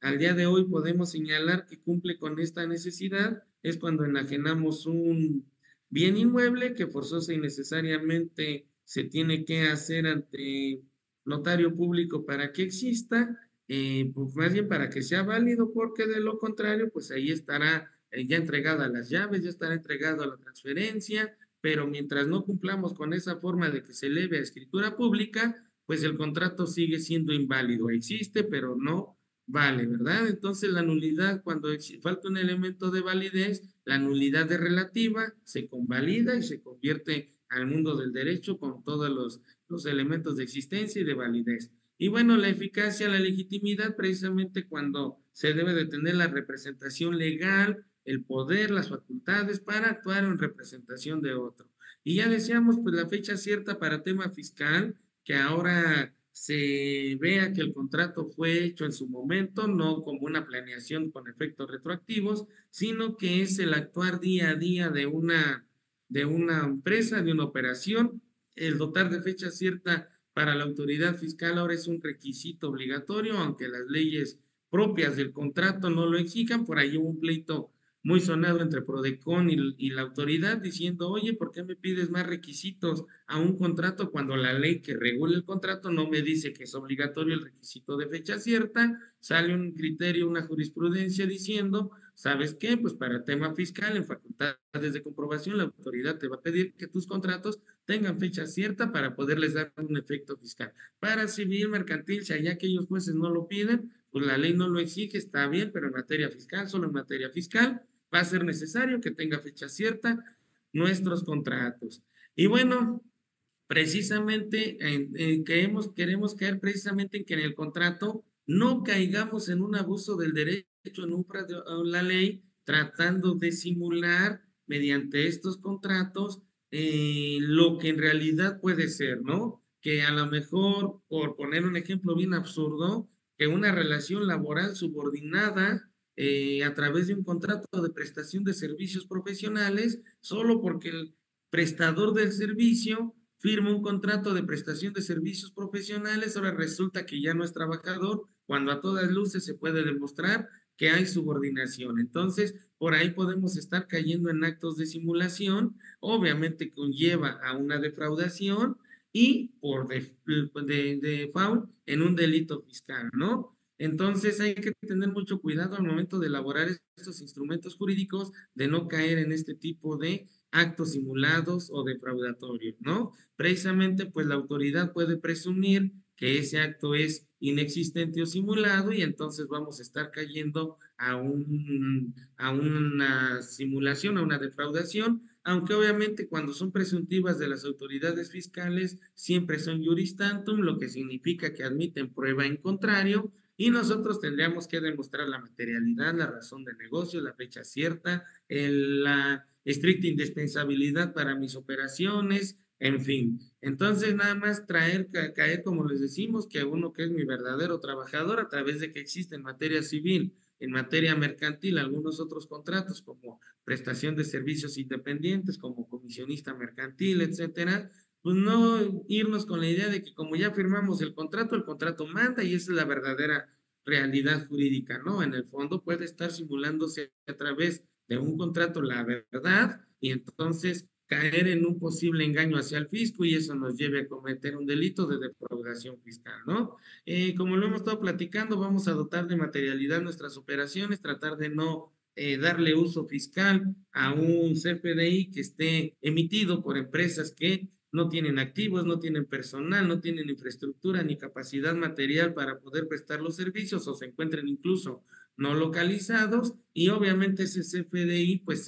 al día de hoy podemos señalar que cumple con esta necesidad, es cuando enajenamos un bien inmueble que forzosa y necesariamente se tiene que hacer ante notario público para que exista, pues más bien para que sea válido, porque de lo contrario, pues ahí estará ya entregada las llaves, ya estará entregada la transferencia, pero mientras no cumplamos con esa forma de que se eleve a escritura pública, pues el contrato sigue siendo inválido. Existe, pero no vale, ¿verdad? Entonces la nulidad, cuando falta un elemento de validez, la nulidad es relativa, se convalida y se convierte al mundo del derecho con todos los elementos de existencia y de validez. Y bueno, la eficacia, la legitimidad, precisamente cuando se debe de tener la representación legal, el poder, las facultades para actuar en representación de otro. Y ya decíamos, pues la fecha cierta para tema fiscal, que ahora se vea que el contrato fue hecho en su momento, no como una planeación con efectos retroactivos, sino que es el actuar día a día de una empresa, de una operación. El dotar de fecha cierta para la autoridad fiscal ahora es un requisito obligatorio, aunque las leyes propias del contrato no lo exijan. Por ahí hubo un pleito muy sonado entre Prodecon y la autoridad diciendo, oye, ¿por qué me pides más requisitos a un contrato cuando la ley que regula el contrato no me dice que es obligatorio el requisito de fecha cierta? Sale un criterio, una jurisprudencia diciendo, ¿sabes qué? Pues para tema fiscal, en facultades de comprobación, la autoridad te va a pedir que tus contratos tengan fecha cierta para poderles dar un efecto fiscal. Para civil, mercantil, si allá aquellos jueces no lo piden, pues la ley no lo exige, está bien, pero en materia fiscal, solo en materia fiscal, va a ser necesario que tenga fecha cierta nuestros contratos. Y bueno, precisamente queremos caer precisamente en que en el contrato no caigamos en un abuso del derecho, en un fraude a la ley, tratando de simular mediante estos contratos lo que en realidad puede ser, ¿no? Que a lo mejor, por poner un ejemplo bien absurdo, que una relación laboral subordinada a través de un contrato de prestación de servicios profesionales, solo porque el prestador del servicio firma un contrato de prestación de servicios profesionales, ahora resulta que ya no es trabajador, cuando a todas luces se puede demostrar que hay subordinación. Entonces, por ahí podemos estar cayendo en actos de simulación, obviamente conlleva a una defraudación y por default en un delito fiscal, ¿no? Entonces hay que tener mucho cuidado al momento de elaborar estos instrumentos jurídicos de no caer en este tipo de actos simulados o defraudatorios, ¿no? Precisamente, pues la autoridad puede presumir que ese acto es inexistente o simulado y entonces vamos a estar cayendo a una simulación, a una defraudación, aunque obviamente cuando son presuntivas de las autoridades fiscales siempre son juris tantum, lo que significa que admiten prueba en contrario y nosotros tendríamos que demostrar la materialidad, la razón de negocio, la fecha cierta, la estricta indispensabilidad para mis operaciones, en fin. Entonces, nada más caer, como les decimos, que uno que es mi verdadero trabajador a través de que existe en materia civil, en materia mercantil, algunos otros contratos como prestación de servicios independientes, como comisionista mercantil, etcétera, pues no irnos con la idea de que como ya firmamos el contrato manda y esa es la verdadera realidad jurídica, ¿no? En el fondo puede estar simulándose a través de un contrato la verdad y entonces caer en un posible engaño hacia el fisco y eso nos lleve a cometer un delito de defraudación fiscal, ¿no? Como lo hemos estado platicando, vamos a dotar de materialidad nuestras operaciones, tratar de no darle uso fiscal a un CFDI que esté emitido por empresas que no tienen activos, no tienen personal, no tienen infraestructura ni capacidad material para poder prestar los servicios o se encuentren incluso no localizados y obviamente ese CFDI pues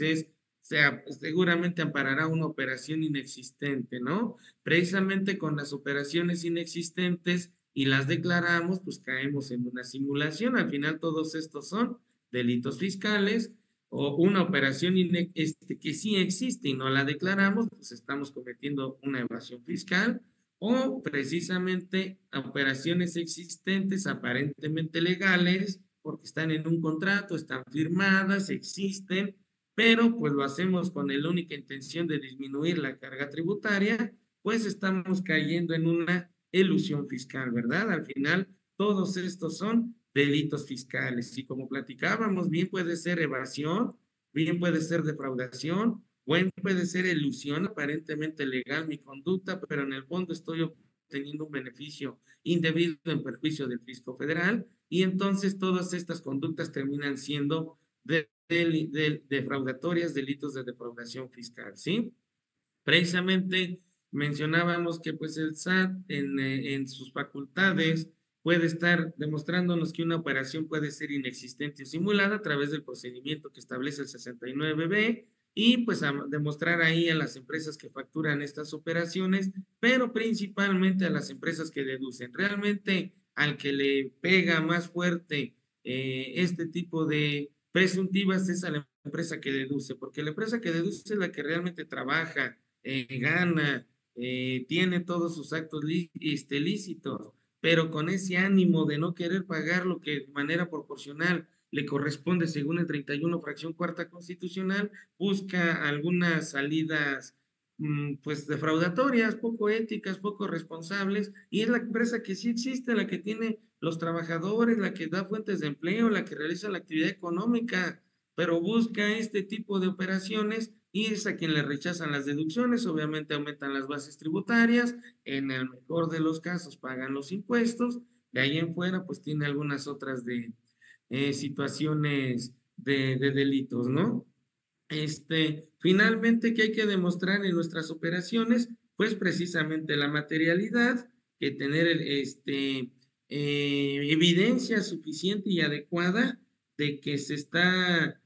seguramente amparará una operación inexistente, ¿no? Precisamente con las operaciones inexistentes y las declaramos, pues caemos en una simulación. Al final todos estos son delitos fiscales o una operación que sí existe y no la declaramos, pues estamos cometiendo una evasión fiscal o precisamente operaciones existentes aparentemente legales porque están en un contrato, están firmadas, existen, pero pues lo hacemos con la única intención de disminuir la carga tributaria, pues estamos cayendo en una elusión fiscal, ¿verdad? Al final, todos estos son delitos fiscales y como platicábamos, bien puede ser evasión, bien puede ser defraudación, bien puede ser elusión aparentemente legal mi conducta, pero en el fondo estoy obteniendo un beneficio indebido en perjuicio del fisco federal y entonces todas estas conductas terminan siendo defraudatorias, delitos de defraudación fiscal, ¿sí? Precisamente mencionábamos que pues el SAT en sus facultades puede estar demostrándonos que una operación puede ser inexistente o simulada a través del procedimiento que establece el 69B y pues a demostrar ahí a las empresas que facturan estas operaciones, pero principalmente a las empresas que deducen. Realmente al que le pega más fuerte este tipo de presuntivas es a la empresa que deduce, porque la empresa que deduce es la que realmente trabaja, gana, tiene todos sus actos lícitos, pero con ese ánimo de no querer pagar lo que de manera proporcional le corresponde según el 31 fracción cuarta constitucional, busca algunas salidas pues defraudatorias, poco éticas, poco responsables, y es la empresa que sí existe, la que tiene los trabajadores, la que da fuentes de empleo, la que realiza la actividad económica, pero busca este tipo de operaciones y es a quien le rechazan las deducciones, obviamente aumentan las bases tributarias, en el mejor de los casos pagan los impuestos, de ahí en fuera pues tiene algunas otras de situaciones de delitos, ¿no? Finalmente, ¿qué hay que demostrar en nuestras operaciones? Pues precisamente la materialidad, que tener evidencia suficiente y adecuada de que se está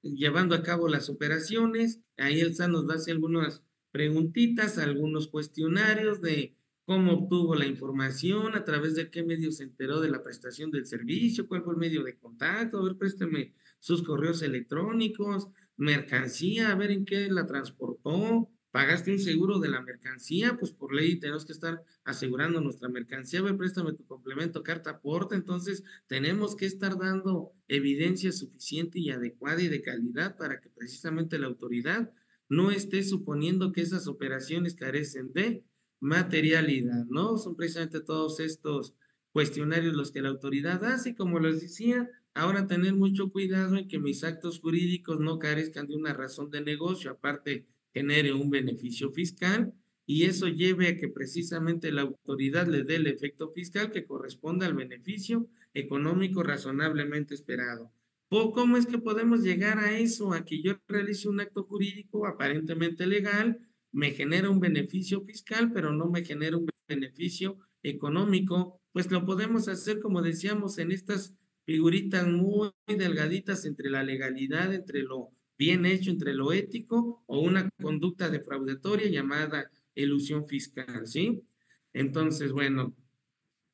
llevando a cabo las operaciones. Ahí el SAT nos va a hacer algunas preguntitas, algunos cuestionarios de cómo obtuvo la información, a través de qué medio se enteró de la prestación del servicio, cuál fue el medio de contacto, a ver, présteme sus correos electrónicos, mercancía, a ver en qué la transportó, pagaste un seguro de la mercancía, pues por ley tenemos que estar asegurando nuestra mercancía, a ver, préstame tu complemento, carta aporte, entonces tenemos que estar dando evidencia suficiente y adecuada y de calidad para que precisamente la autoridad no esté suponiendo que esas operaciones carecen de materialidad, ¿no? Son precisamente todos estos cuestionarios los que la autoridad hace, y como les decía, ahora tener mucho cuidado en que mis actos jurídicos no carezcan de una razón de negocio, aparte genere un beneficio fiscal y eso lleve a que precisamente la autoridad le dé el efecto fiscal que corresponda al beneficio económico razonablemente esperado. ¿Cómo es que podemos llegar a eso? A que yo realice un acto jurídico aparentemente legal, me genera un beneficio fiscal, pero no me genera un beneficio económico. Pues lo podemos hacer, como decíamos, en estas figuritas muy delgaditas entre la legalidad, entre lo bien hecho, entre lo ético o una conducta defraudatoria llamada elusión fiscal, ¿sí? Entonces, bueno,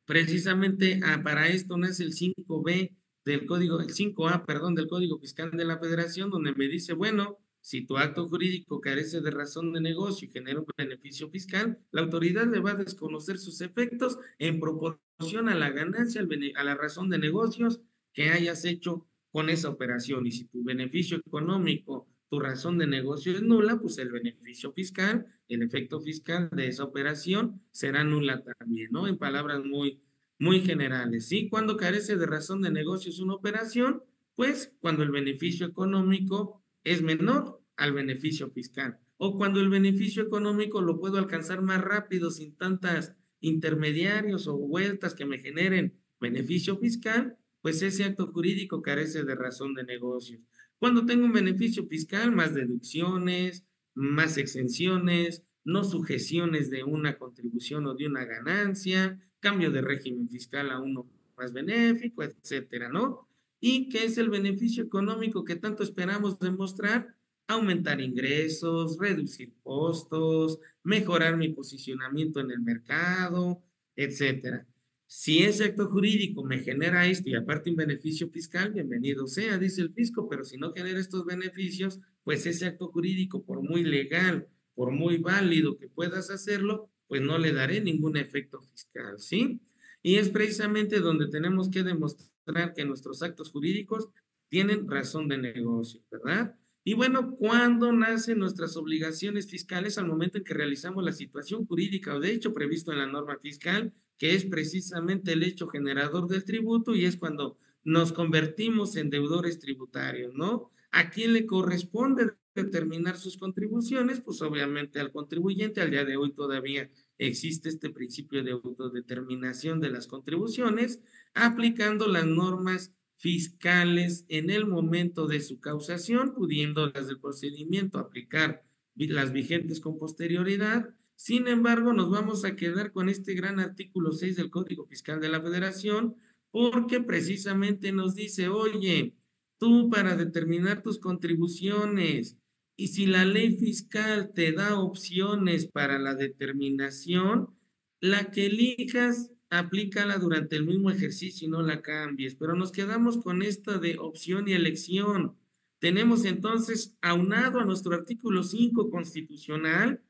precisamente para esto nace el 5B del código, el 5A, perdón, del Código Fiscal de la Federación, donde me dice, bueno, si tu acto jurídico carece de razón de negocio y genera un beneficio fiscal, la autoridad le va a desconocer sus efectos en proporción a la ganancia, a la razón de negocios que hayas hecho con esa operación. Y si tu beneficio económico, tu razón de negocio es nula, pues el beneficio fiscal, el efecto fiscal de esa operación será nula también, ¿no? En palabras muy generales, ¿sí? Cuando carece de razón de negocio es una operación, pues cuando el beneficio económico es menor al beneficio fiscal, o cuando el beneficio económico lo puedo alcanzar más rápido sin tantas intermediarios o vueltas que me generen beneficio fiscal, pues ese acto jurídico carece de razón de negocio. Cuando tengo un beneficio fiscal, más deducciones, más exenciones, no sujeciones de una contribución o de una ganancia, cambio de régimen fiscal a uno más benéfico, etcétera, ¿no? ¿Y qué es el beneficio económico que tanto esperamos demostrar? Aumentar ingresos, reducir costos, mejorar mi posicionamiento en el mercado, etcétera. Si ese acto jurídico me genera esto y aparte un beneficio fiscal, bienvenido sea, dice el fisco, pero si no genera estos beneficios, pues ese acto jurídico, por muy legal, por muy válido que puedas hacerlo, pues no le daré ningún efecto fiscal, ¿sí? Y es precisamente donde tenemos que demostrar que nuestros actos jurídicos tienen razón de negocio, ¿verdad? Y bueno, ¿cuándo nacen nuestras obligaciones fiscales? Al momento en que realizamos la situación jurídica o de hecho previsto en la norma fiscal, que es precisamente el hecho generador del tributo y es cuando nos convertimos en deudores tributarios, ¿no? ¿A quién le corresponde determinar sus contribuciones? Pues obviamente al contribuyente. Al día de hoy todavía existe este principio de autodeterminación de las contribuciones, aplicando las normas fiscales en el momento de su causación, pudiendo las del procedimiento aplicar las vigentes con posterioridad. Sin embargo, nos vamos a quedar con este gran artículo 6 del Código Fiscal de la Federación, porque precisamente nos dice, oye, tú para determinar tus contribuciones, y si la ley fiscal te da opciones para la determinación, la que elijas, aplícala durante el mismo ejercicio y no la cambies. Pero nos quedamos con esta de opción y elección. Tenemos entonces, aunado a nuestro artículo 5 constitucional,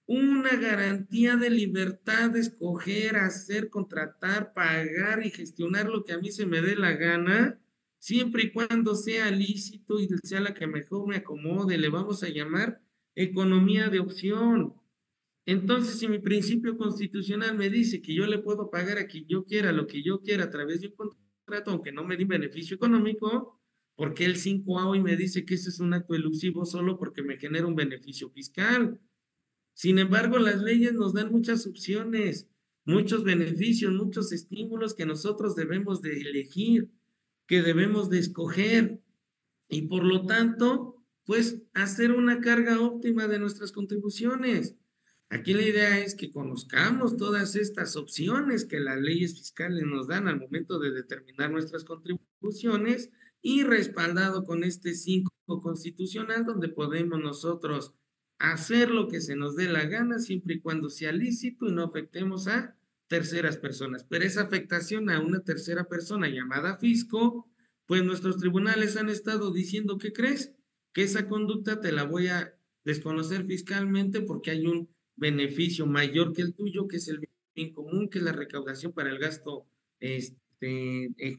una garantía de libertad de escoger, hacer, contratar, pagar y gestionar lo que a mí se me dé la gana, siempre y cuando sea lícito y sea la que mejor me acomode. Le vamos a llamar economía de opción. Entonces, si mi principio constitucional me dice que yo le puedo pagar a quien yo quiera, lo que yo quiera a través de un contrato, aunque no me dé un beneficio económico, porque el 5A hoy me dice que ese es un acto elusivo solo porque me genera un beneficio fiscal? Sin embargo, las leyes nos dan muchas opciones, muchos beneficios, muchos estímulos que nosotros debemos de elegir, que debemos de escoger y por lo tanto, pues hacer una carga óptima de nuestras contribuciones. Aquí la idea es que conozcamos todas estas opciones que las leyes fiscales nos dan al momento de determinar nuestras contribuciones y respaldado con este 5 constitucional donde podemos nosotros hacer lo que se nos dé la gana siempre y cuando sea lícito y no afectemos a terceras personas. Pero esa afectación a una tercera persona llamada fisco, pues nuestros tribunales han estado diciendo, ¿qué crees? Que esa conducta te la voy a desconocer fiscalmente porque hay un beneficio mayor que el tuyo, que es el bien común, que es la recaudación para el gasto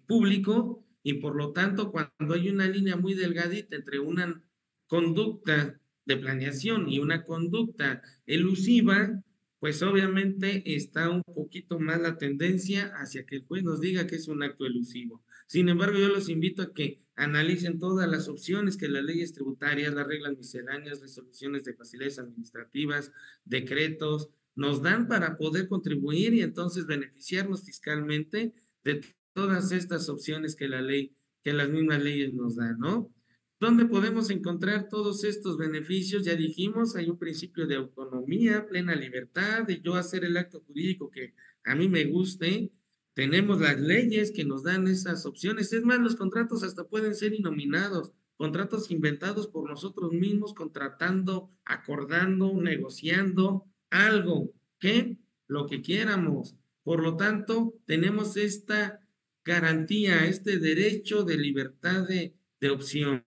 público, y por lo tanto, cuando hay una línea muy delgadita entre una conducta de planeación y una conducta elusiva, pues obviamente está un poquito más la tendencia hacia que el juez nos diga que es un acto elusivo. Sin embargo, yo los invito a que analicen todas las opciones que las leyes tributarias, las reglas misceláneas, resoluciones de facilidades administrativas, decretos, nos dan para poder contribuir y entonces beneficiarnos fiscalmente de todas estas opciones que la ley, que las mismas leyes nos dan, ¿no? ¿Dónde podemos encontrar todos estos beneficios? Ya dijimos, hay un principio de autonomía, plena libertad, de yo hacer el acto jurídico que a mí me guste. Tenemos las leyes que nos dan esas opciones. Es más, los contratos hasta pueden ser innominados, contratos inventados por nosotros mismos, contratando, acordando, negociando algo, ¿qué? Lo que quieramos. Por lo tanto, tenemos esta garantía, este derecho de libertad de opción,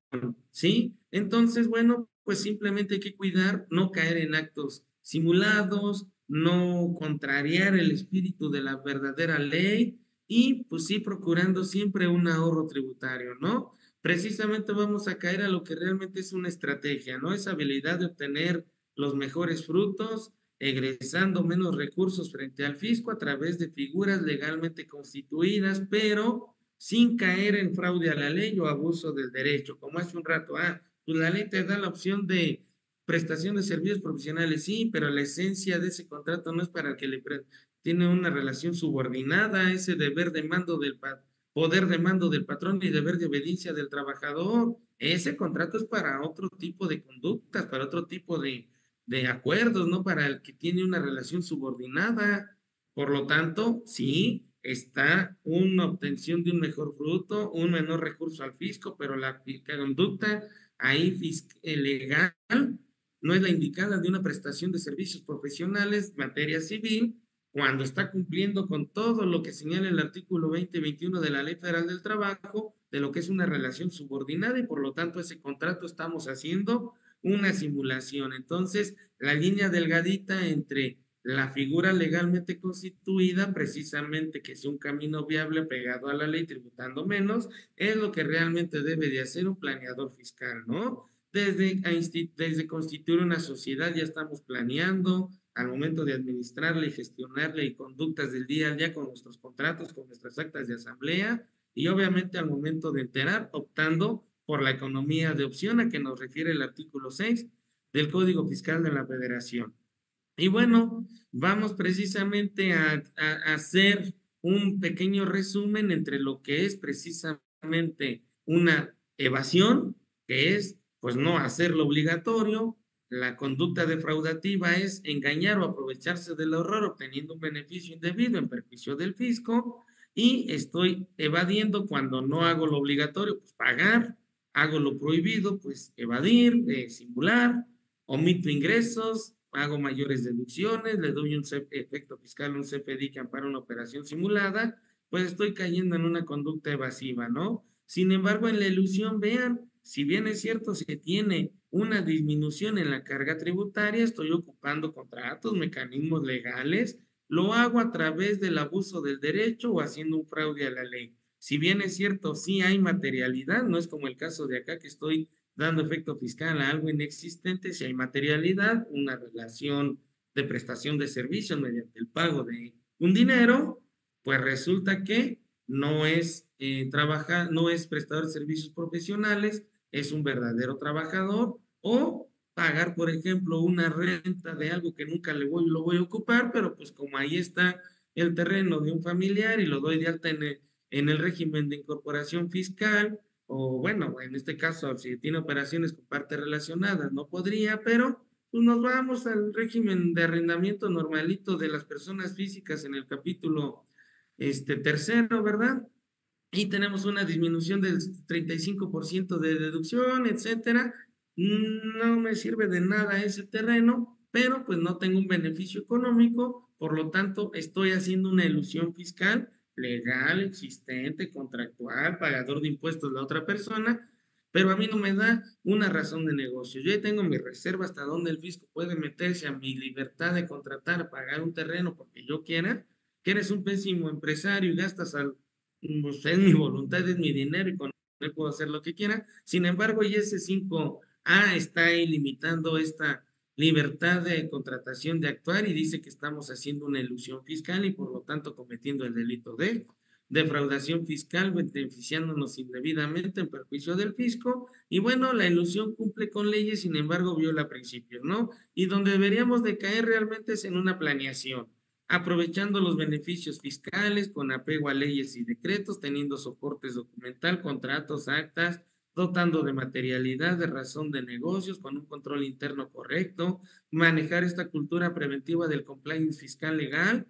¿sí? Entonces, bueno, pues simplemente hay que cuidar, no caer en actos simulados, no contrariar el espíritu de la verdadera ley y pues sí, procurando siempre un ahorro tributario, ¿no? Precisamente vamos a caer a lo que realmente es una estrategia, ¿no? Esa habilidad de obtener los mejores frutos, egresando menos recursos frente al fisco a través de figuras legalmente constituidas, pero sin caer en fraude a la ley o abuso del derecho, como hace un rato, pues la ley te da la opción de prestación de servicios profesionales, sí, pero la esencia de ese contrato no es para el que tiene una relación subordinada, ese deber de mando del poder de mando del patrón y deber de obediencia del trabajador. Ese contrato es para otro tipo de conductas, para otro tipo de acuerdos, no para el que tiene una relación subordinada. Por lo tanto, sí, está una obtención de un mejor fruto, un menor recurso al fisco, pero la conducta ahí legal no es la indicada de una prestación de servicios profesionales, materia civil, cuando está cumpliendo con todo lo que señala el artículo 20 y 21 de la Ley Federal del Trabajo, de lo que es una relación subordinada y por lo tanto ese contrato estamos haciendo una simulación. Entonces, la línea delgadita entre la figura legalmente constituida, precisamente que es un camino viable pegado a la ley, tributando menos, es lo que realmente debe de hacer un planeador fiscal, ¿no? Desde constituir una sociedad ya estamos planeando, al momento de administrarla y gestionarla y conductas del día a día con nuestros contratos, con nuestras actas de asamblea y obviamente al momento de enterar, optando por la economía de opción a que nos refiere el artículo 6 del Código Fiscal de la Federación. Y bueno, vamos precisamente a hacer un pequeño resumen entre lo que es precisamente una evasión, que es pues no hacerlo obligatorio. La conducta defraudativa es engañar o aprovecharse del error obteniendo un beneficio indebido en perjuicio del fisco. Y estoy evadiendo cuando no hago lo obligatorio, pues pagar, hago lo prohibido, pues evadir, simular, omito ingresos, hago mayores deducciones, le doy un efecto fiscal, un CFDI que ampara una operación simulada, pues estoy cayendo en una conducta evasiva, ¿no? Sin embargo, en la ilusión, vean, si bien es cierto, se tiene una disminución en la carga tributaria, estoy ocupando contratos, mecanismos legales, lo hago a través del abuso del derecho o haciendo un fraude a la ley. Si bien es cierto, sí hay materialidad, no es como el caso de acá que estoy dando efecto fiscal a algo inexistente, si hay materialidad, una relación de prestación de servicios mediante el pago de un dinero, pues resulta que no es no es prestador de servicios profesionales, es un verdadero trabajador, o pagar, por ejemplo, una renta de algo que nunca lo voy a ocupar, pero pues como ahí está el terreno de un familiar y lo doy de alta en el régimen de incorporación fiscal, o bueno, en este caso, si tiene operaciones con partes relacionadas, no podría, pero pues nos vamos al régimen de arrendamiento normalito de las personas físicas en el capítulo tercero, ¿verdad? Y tenemos una disminución del 35% de deducción, etcétera. No me sirve de nada ese terreno, pero pues no tengo un beneficio económico, por lo tanto estoy haciendo una elusión fiscal legal, existente, contractual, pagador de impuestos de la otra persona, pero a mí no me da una razón de negocio. Yo ya tengo mi reserva hasta donde el fisco puede meterse a mi libertad de contratar, pagar un terreno porque yo quiera, que eres un pésimo empresario y gastas pues es mi voluntad, es mi dinero y con él puedo hacer lo que quiera. Sin embargo, y ese 5A está ahí limitando esta libertad de contratación de actuar y dice que estamos haciendo una ilusión fiscal y por lo tanto cometiendo el delito de defraudación fiscal, beneficiándonos indebidamente en perjuicio del fisco. Y bueno, la ilusión cumple con leyes, sin embargo, viola principios, ¿no? Y donde deberíamos de caer realmente es en una planeación. aprovechando los beneficios fiscales con apego a leyes y decretos, teniendo soportes documental, contratos, actas, dotando de materialidad, de razón de negocios, con un control interno correcto, manejar esta cultura preventiva del compliance fiscal legal,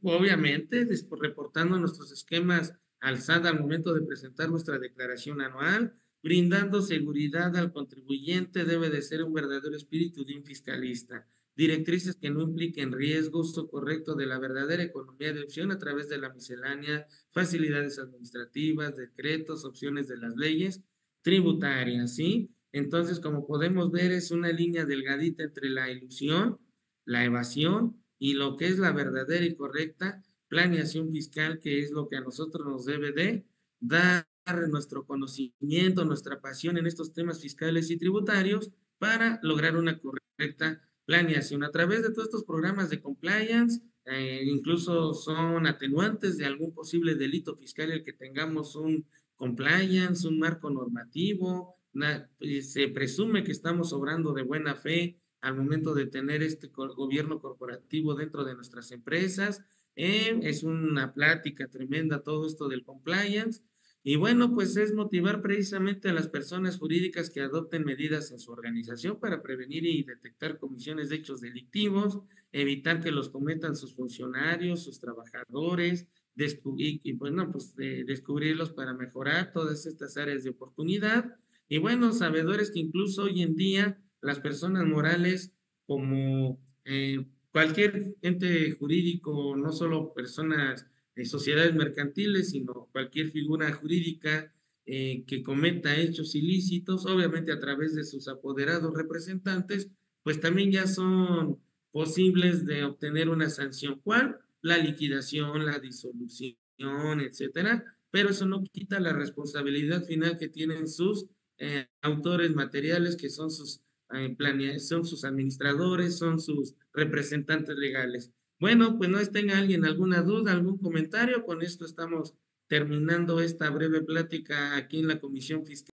obviamente reportando nuestros esquemas al SAT al momento de presentar nuestra declaración anual, brindando seguridad al contribuyente, debe de ser un verdadero espíritu de un fiscalista. Directrices que no impliquen riesgo, uso correcto de la verdadera economía de opción a través de la miscelánea, facilidades administrativas, decretos, opciones de las leyes tributarias, ¿sí? Entonces, como podemos ver, es una línea delgadita entre la ilusión, la evasión y lo que es la verdadera y correcta planeación fiscal, que es lo que a nosotros nos debe de dar nuestro conocimiento, nuestra pasión en estos temas fiscales y tributarios para lograr una correcta planeación. A través de todos estos programas de compliance, incluso son atenuantes de algún posible delito fiscal el que tengamos un compliance, un marco normativo, se presume que estamos obrando de buena fe al momento de tener este gobierno corporativo dentro de nuestras empresas. Es una plática tremenda todo esto del compliance. Y bueno, pues es motivar precisamente a las personas jurídicas que adopten medidas en su organización para prevenir y detectar comisiones de hechos delictivos, evitar que los cometan sus funcionarios, sus trabajadores, y bueno, pues descubrirlos para mejorar todas estas áreas de oportunidad. Y bueno, sabedores que incluso hoy en día las personas morales como cualquier ente jurídico, no solo personas sociedades mercantiles, sino cualquier figura jurídica que cometa hechos ilícitos, obviamente a través de sus apoderados representantes, pues también ya son posibles de obtener una sanción. ¿Cuál? La liquidación, la disolución, etcétera, pero eso no quita la responsabilidad final que tienen sus autores materiales, que son son sus administradores, son sus representantes legales. Bueno, pues no tenga alguien alguna duda, algún comentario. Con esto estamos terminando esta breve plática aquí en la Comisión Fiscal.